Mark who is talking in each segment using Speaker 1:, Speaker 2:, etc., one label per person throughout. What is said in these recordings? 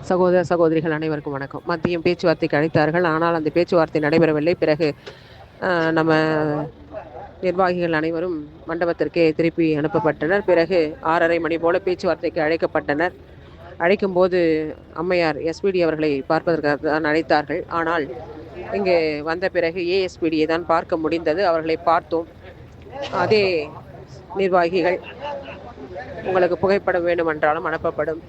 Speaker 1: சகோதர சகோதரிகள் அனைவருக்கும் வணக்கம். மத்தியம் பேச்சுவார்த்தைக்கு அழைத்தார்கள், ஆனால் அந்த பேச்சுவார்த்தை நடைபெறவில்லை. பிறகு நம்ம நிர்வாகிகள் அனைவரும் மண்டபத்திற்கே திருப்பி அனுப்பப்பட்டனர். பிறகு 6:30 மணி போல பேச்சுவார்த்தைக்கு அழைக்கப்பட்டனர். அழைக்கும்போது அம்மையார் எஸ்பிடி அவர்களை பார்ப்பதற்காக தான் அழைத்தார்கள். ஆனால் இங்கே வந்த பிறகு ஏஎஸ்பிடியை தான் பார்க்க முடிந்தது. அவர்களை பார்த்தோம். அதே நிர்வாகிகள் உங்களுக்கு புகைப்படம் வேண்டுமென்றாலும் அனுப்பப்படும்.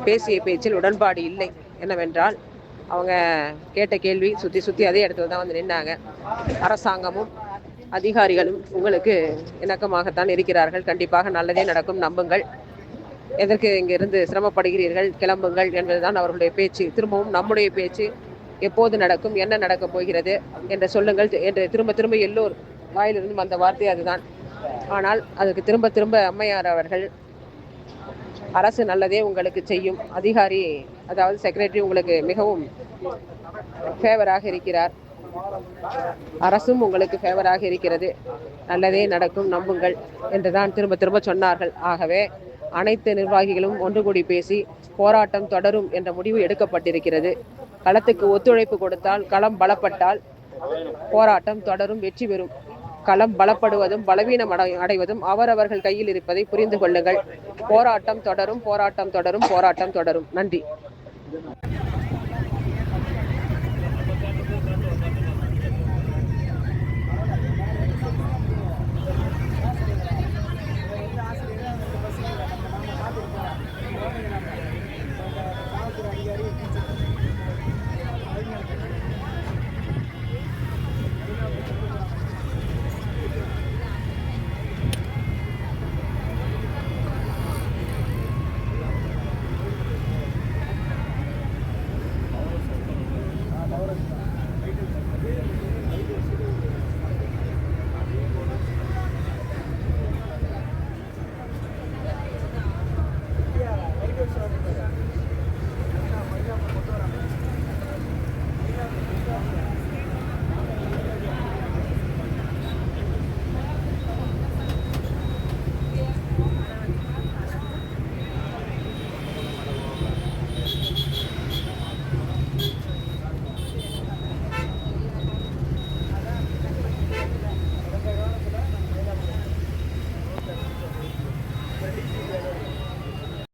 Speaker 1: பேசிய பேச்சில் உடன்பாடு இல்லை. என்னவென்றால் அவங்க கேட்ட கேள்வி சுற்றி அதே இடத்துல தான் வந்து நின்னாங்க. அரசாங்கமும் அதிகாரிகளும் உங்களுக்கு இணக்கமாகத்தான் இருக்கிறார்கள், கண்டிப்பாக நல்லதே நடக்கும், நம்புங்கள், எதற்கு இங்கிருந்து சிரமப்படுகிறீர்கள், கிளம்புங்கள் என்பதுதான் அவர்களுடைய பேச்சு. திரும்பவும் நம்முடைய பேச்சு எப்போது நடக்கும், என்ன நடக்கப் போகிறது என்று சொல்லுங்கள் என்று திரும்ப திரும்ப எல்லோர் வாயிலிருந்தும் அந்த வார்த்தை அதுதான். ஆனால் அதுக்கு திரும்ப திரும்ப அம்மையார் அவர்கள் அரசு நல்லதே உங்களுக்கு செய்யும், அதிகாரி அதாவது செக்ரட்டரி உங்களுக்கு மிகவும் ஃபேவராக இருக்கிறார், அரசும் உங்களுக்கு ஃபேவராக இருக்கிறது, நல்லதே நடக்கும், நம்புங்கள் என்றுதான் திரும்ப திரும்ப சொன்னார்கள். ஆகவே அனைத்து நிர்வாகிகளும் ஒன்று கூடி பேசி போராட்டம் தொடரும் என்ற முடிவு எடுக்கப்பட்டிருக்கிறது. களத்துக்கு ஒத்துழைப்பு கொடுத்தால், களம் பலப்பட்டால் போராட்டம் தொடரும், வெற்றி பெறும். களம் பலப்படுவதும் பலவீனம் அடைவதும் அவரவர்கள் கையில் இருப்பதை புரிந்து கொள்ளுங்கள். போராட்டம் தொடரும், போராட்டம் தொடரும், போராட்டம் தொடரும். நன்றி.